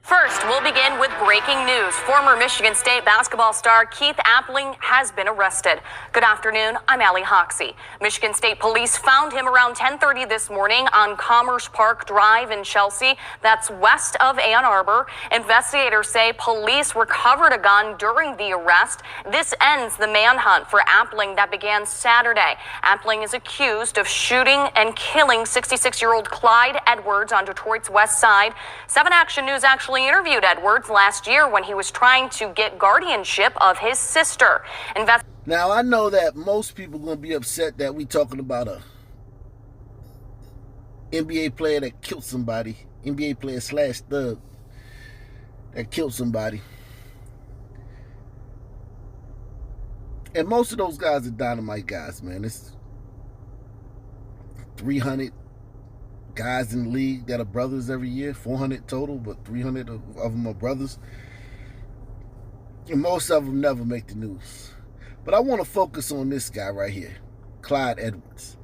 First, we'll begin with breaking news. Former Michigan State basketball star Keith Appling has been arrested. Good afternoon, I'm Allie Hoxie. Michigan State police found him around 10:30 this morning on Commerce Park Drive in Chelsea. That's west of Ann Arbor. Investigators say police recovered a gun during the arrest. This ends the manhunt for Appling that began Saturday. Appling is accused of shooting and killing 66-year-old Clyde Edwards on Detroit's west side. 7 Action News actually interviewed Edwards last year when he was trying to get guardianship of his sister. Now, I know that most people are going to be upset that we talking about a NBA player that killed somebody, NBA player / thug that killed somebody. And most of those guys are dynamite guys, man. It's 300 guys in the league that are brothers every year, 400 total, but 300 of them are brothers. And most of them never make the news. But I want to focus on this guy right here, Clyde Edwards,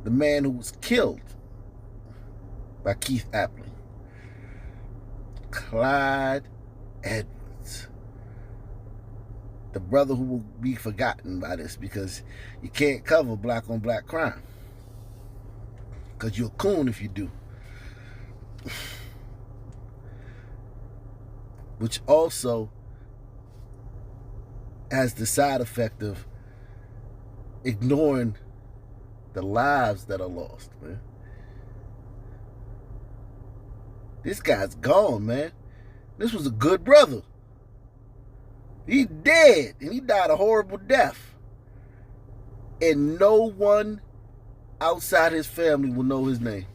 the man who was killed by Keith Appling. Clyde Edwards, the brother who will be forgotten by this because you can't cover black on black crime. Because you're a coon if you do. Which also has the side effect of ignoring the lives that are lost, man. This guy's gone, man. This was a good brother. He's dead, and he died a horrible death. And no one outside his family will know his name.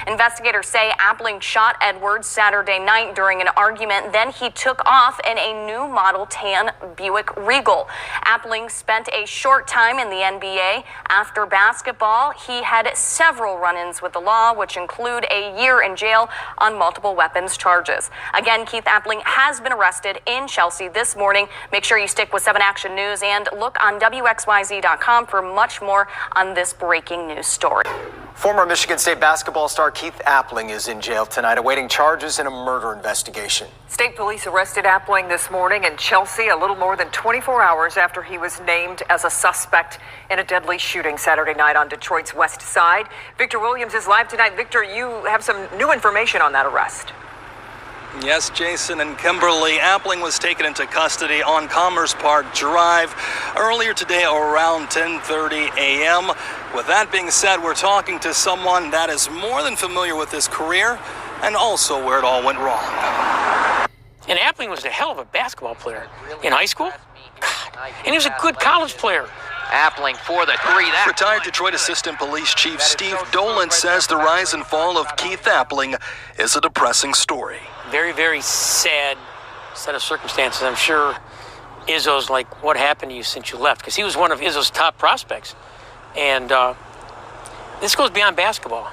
Investigators say Appling shot Edwards Saturday night during an argument. Then he took off in a new model tan Buick Regal. Appling spent a short time in the NBA. After basketball, he had several run-ins with the law, which include a year in jail on multiple weapons charges. Again, Keith Appling has been arrested in Chelsea this morning. Make sure you stick with 7 Action News and look on WXYZ.com for much more on this breaking news story. Former Michigan State basketball star Keith Appling is in jail tonight, awaiting charges in a murder investigation. State police arrested Appling this morning in Chelsea a little more than 24 hours after he was named as a suspect in a deadly shooting Saturday night on Detroit's west side. Victor Williams is live tonight. Victor, you have some new information on that arrest. Yes, Jason and Kimberly, Appling was taken into custody on Commerce Park Drive earlier today around 10:30 a.m. With that being said, we're talking to someone that is more than familiar with his career and also where it all went wrong. And Appling was a hell of a basketball player in high school. God, and he was a good college player. Appling for the three. Retired Detroit Assistant Police Chief Steve Dolan says the rise and fall of Keith Appling is a depressing story. Very, very sad set of circumstances. I'm sure Izzo's like, what happened to you since you left? Because he was one of Izzo's top prospects. And this goes beyond basketball.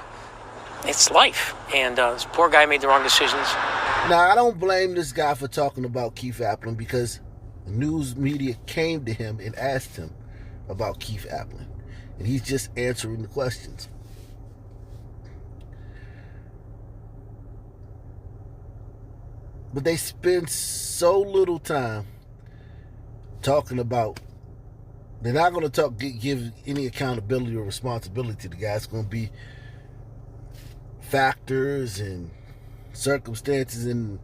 It's life. And this poor guy made the wrong decisions. Now, I don't blame this guy for talking about Keith Appling because the news media came to him and asked him about Keith Appling. And he's just answering the questions. But they spend so little time talking about, they're not going to give any accountability or responsibility to the guy. It's going to be factors and circumstances and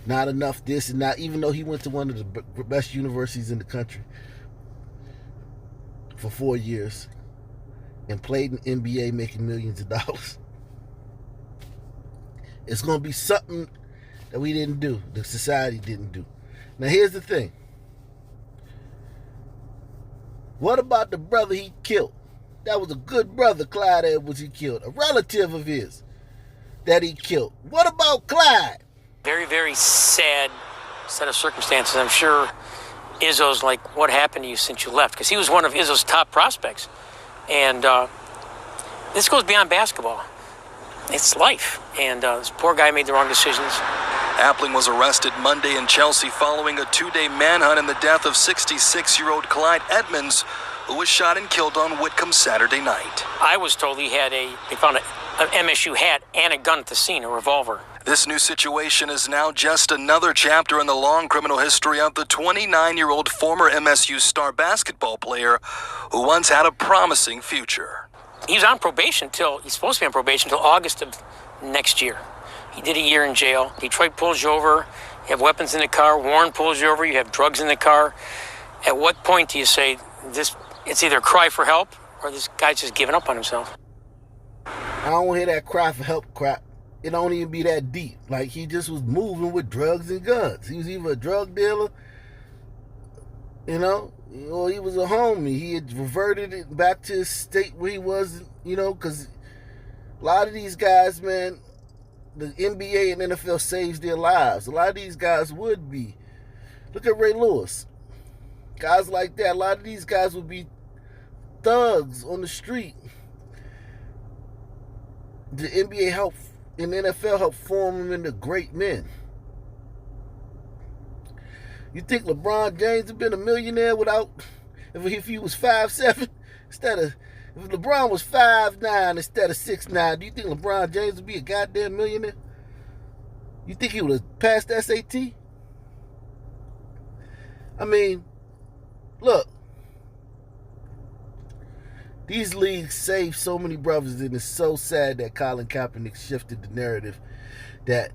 not enough this and not, even though he went to one of the best universities in the country for 4 years and played in the NBA making millions of dollars. It's going to be something that we didn't do, the society didn't do. Now, here's the thing. What about the brother he killed? That was a good brother, Clyde Edwards, he killed. A relative of his that he killed. What about Clyde? Very, very sad set of circumstances. I'm sure Izzo's like, what happened to you since you left? Because he was one of Izzo's top prospects. And this goes beyond basketball. It's life. And this poor guy made the wrong decisions. Appling was arrested Monday in Chelsea following a 2-day manhunt in the death of 66-year-old Clyde Edmonds, who was shot and killed on Whitcomb Saturday night. I was told they found an MSU hat and a gun at the scene, a revolver. This new situation is now just another chapter in the long criminal history of the 29-year-old former MSU star basketball player who once had a promising future. He was on probation he's supposed to be on probation until August of next year. He did a year in jail. Detroit pulls you over, you have weapons in the car. Warren pulls you over, you have drugs in the car. At what point do you say it's either a cry for help or this guy's just giving up on himself? I don't hear that cry for help crap. It don't even be that deep. Like, he just was moving with drugs and guns. He was either a drug dealer, or he was a homie. He had reverted it back to his state where he was, because a lot of these guys, man, the NBA and NFL saves their lives. A lot of these guys would be. Look at Ray Lewis. Guys like that. A lot of these guys would be thugs on the street. The NBA helped and the NFL helped form them into great men. You think LeBron James would have been a millionaire if he was 5'7"? If LeBron was 5'9" instead of 6'9", do you think LeBron James would be a goddamn millionaire? You think he would have passed the SAT? I mean, look. These leagues save so many brothers, and it's so sad that Colin Kaepernick shifted the narrative that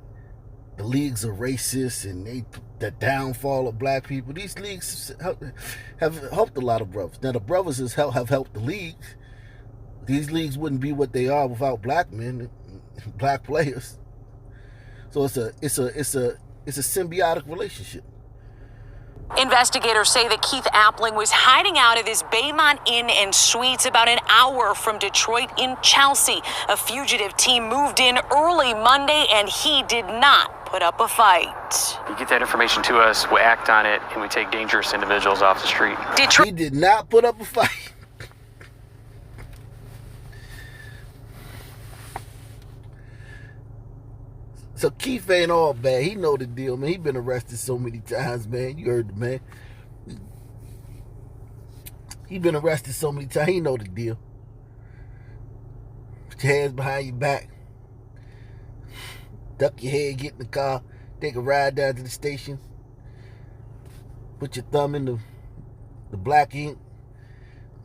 the leagues are racist and the downfall of black people. These leagues have helped a lot of brothers. Now, the brothers have helped the leagues. These leagues wouldn't be what they are without black men, black players. So it's a symbiotic relationship. Investigators say that Keith Appling was hiding out at this Baymont Inn and Suites about an hour from Detroit in Chelsea. A fugitive team moved in early Monday, and he did not put up a fight. You get that information to us, we act on it, and we take dangerous individuals off the street. He did not put up a fight. So Keith ain't all bad. He know the deal, man. He been arrested so many times, man. You heard the man. He been arrested so many times. He know the deal. Put your hands behind your back. Duck your head, get in the car, take a ride down to the station. Put your thumb in the black ink.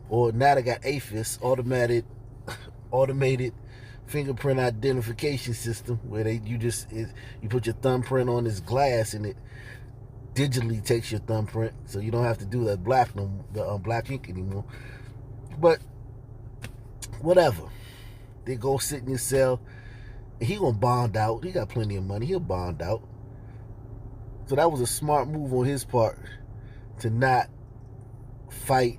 Or now they got AFIS, automated fingerprint identification system, where you put your thumbprint on this glass and it digitally takes your thumbprint, so you don't have to do that black ink anymore. But whatever, they go sit in your cell. He gonna bond out. He got plenty of money. He'll bond out. So that was a smart move on his part to not fight,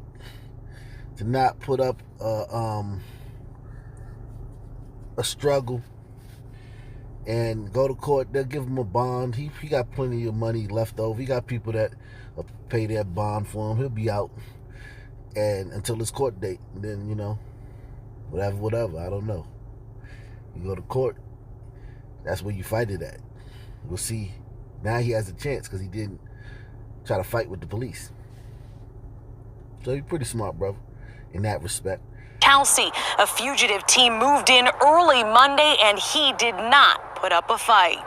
to not put up a struggle and go to court. They'll give him a bond. He got plenty of money left over. He got people that will pay that bond for him. He'll be out and until his court date. And then, whatever. I don't know. You go to court, that's where you fight it at. We'll see. Now he has a chance because he didn't try to fight with the police. So he's pretty smart, brother, in that respect. Chelsea, a fugitive team moved in early Monday, and he did not put up a fight.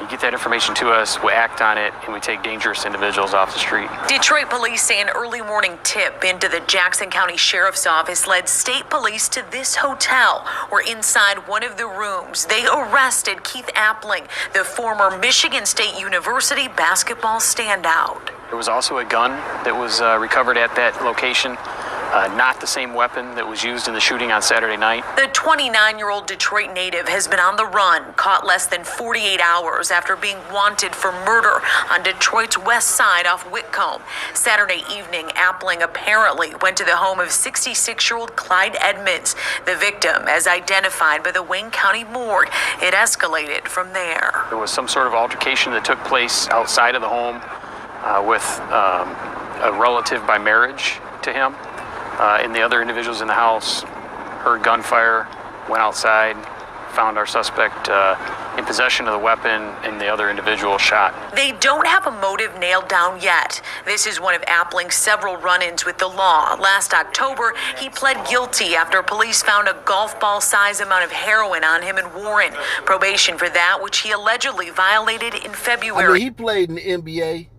You get that information to us, we act on it, and we take dangerous individuals off the street. Detroit police say an early morning tip into the Jackson County Sheriff's Office led state police to this hotel, where inside one of the rooms, they arrested Keith Appling, the former Michigan State University basketball standout. There was also a gun that was recovered at that location. Not the same weapon that was used in the shooting on Saturday night. The 29-year-old Detroit native has been on the run, caught less than 48 hours after being wanted for murder on Detroit's west side off Whitcomb. Saturday evening, Appling apparently went to the home of 66-year-old Clyde Edmonds, the victim as identified by the Wayne County morgue. It escalated from there. There was some sort of altercation that took place outside of the home with a relative by marriage to him. And the other individuals in the house heard gunfire, went outside, found our suspect in possession of the weapon, and the other individual shot. They don't have a motive nailed down yet. This is one of Appling's several run-ins with the law. Last October, he pled guilty after police found a golf ball-size amount of heroin on him in Warren. Probation for that, which he allegedly violated in February. I mean, he played in the NBA,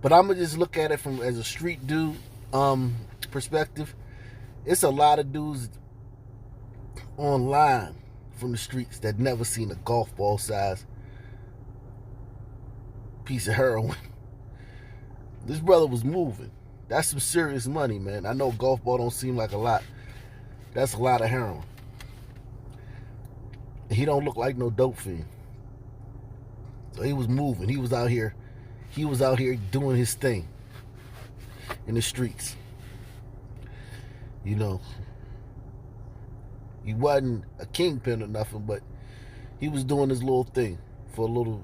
but I'm gonna just look at it from as a street dude perspective. It's a lot of dudes online from the streets that never seen a golf ball size piece of heroin. This brother was moving. That's some serious money, man. I know golf ball don't seem like a lot. That's a lot of heroin. He don't look like no dope fiend. So he was moving. He was out here doing his thing in the streets. You know, he wasn't a kingpin or nothing, but he was doing his little thing for a little,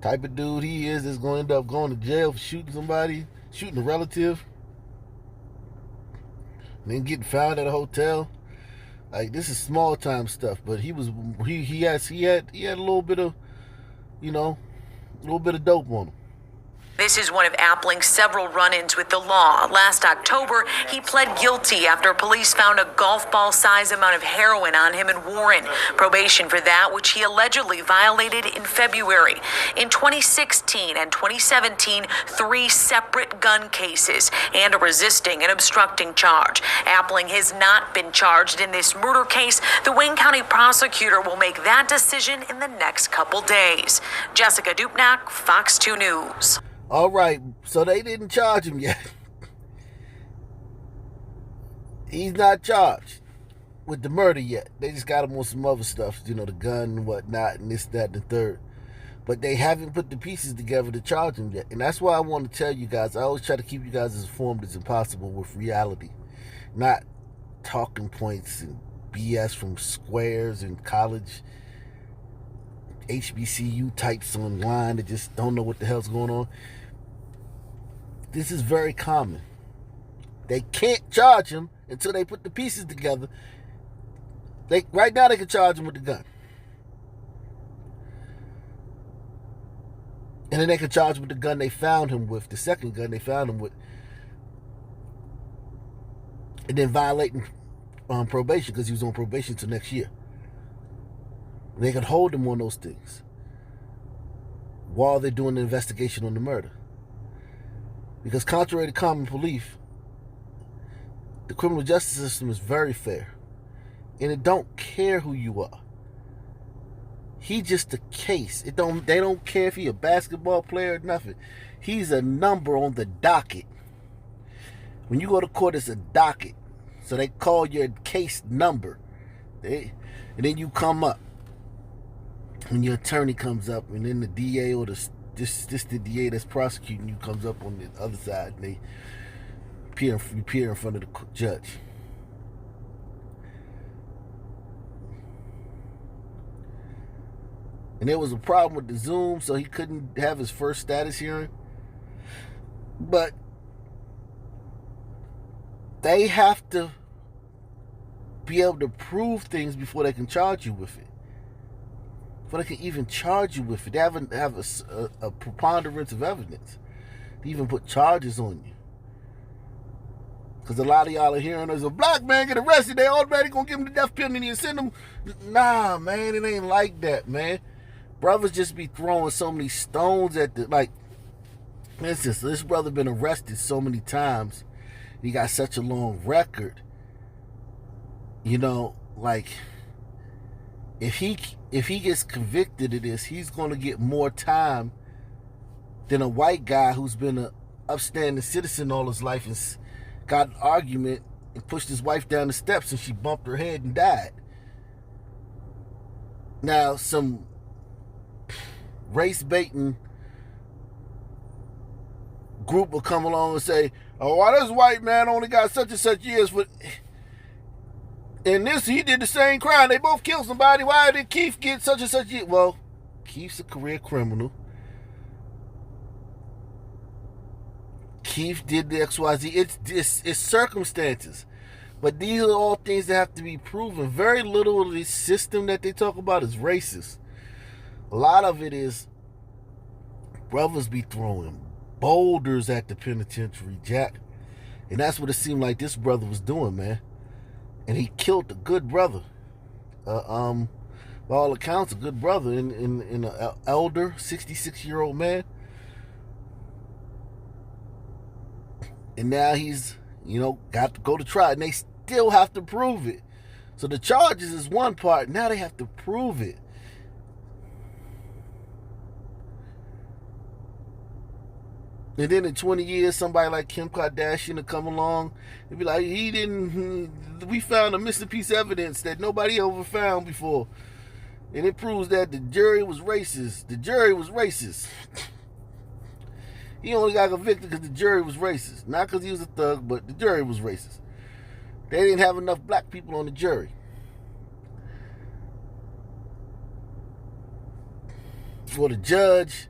type of dude he is that's going to end up going to jail for shooting somebody, shooting a relative, and then getting found at a hotel. Like, this is small time stuff, but he had a little bit of, a little bit of dope on him. This is one of Appling's several run-ins with the law. Last October, he pled guilty after police found a golf ball-size amount of heroin on him in Warren. Probation for that, which he allegedly violated in February. In 2016 and 2017, 3 separate gun cases and a resisting and obstructing charge. Appling has not been charged in this murder case. The Wayne County prosecutor will make that decision in the next couple days. Jessica Dupnack, Fox 2 News. All right, so they didn't charge him yet. He's not charged with the murder yet. They just got him on some other stuff, the gun and whatnot, and this, that, and the third. But they haven't put the pieces together to charge him yet. And that's why I want to tell you guys, I always try to keep you guys as informed as possible with reality. Not talking points and BS from squares and college HBCU types online that just don't know what the hell's going on. This is very common. They can't charge him until they put the pieces together. Right now they can charge him with the gun. And then they can charge him with the gun they found him with, the second gun they found him with. And then violating probation because he was on probation till next year. And they can hold him on those things while they're doing the investigation on the murder. Because contrary to common belief, the criminal justice system is very fair. And it don't care who you are. He just a case. They don't care if he a basketball player or nothing. He's a number on the docket. When you go to court, it's a docket. So they call your case number. And then you come up. When your attorney comes up, and then the DA or the DA that's prosecuting you comes up on the other side, and they appear in front of the judge. And there was a problem with the Zoom, so he couldn't have his first status hearing. But they have to be able to prove things before they can charge you with it. Before they can even charge you with it. They haven't have a preponderance of evidence to even put charges on you. Because a lot of y'all are hearing as a black man get arrested, they automatically gonna give him the death penalty and send him. Nah, man, it ain't like that, man. Brothers just be throwing so many stones at for instance, this brother been arrested so many times. He got such a long record. If he gets convicted of this, he's going to get more time than a white guy who's been an upstanding citizen all his life and got an argument and pushed his wife down the steps and she bumped her head and died. Now, some race-baiting group will come along and say, oh, why this white man only got such and such years for... And this, he did the same crime. They both killed somebody. Why did Keith get such and such? Well, Keith's a career criminal. Keith did the XYZ. It's circumstances. But these are all things that have to be proven. Very little of this system that they talk about is racist. A lot of it is brothers be throwing boulders at the penitentiary, Jack. And that's what it seemed like this brother was doing, man. And he killed a good brother. By all accounts, a good brother in an elder, 66-year-old man. And now he's, got to go to trial. And they still have to prove it. So the charges is one part. Now they have to prove it. And then in 20 years, somebody like Kim Kardashian will come along and be like, we found a missing piece of evidence that nobody ever found before. And it proves that the jury was racist. The jury was racist. He only got convicted because the jury was racist. Not because he was a thug, but the jury was racist. They didn't have enough black people on the jury. For the judge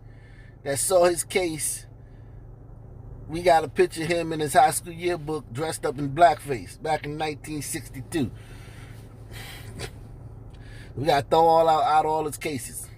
that saw his case, we got a picture of him in his high school yearbook dressed up in blackface back in 1962. We got to throw out all his cases.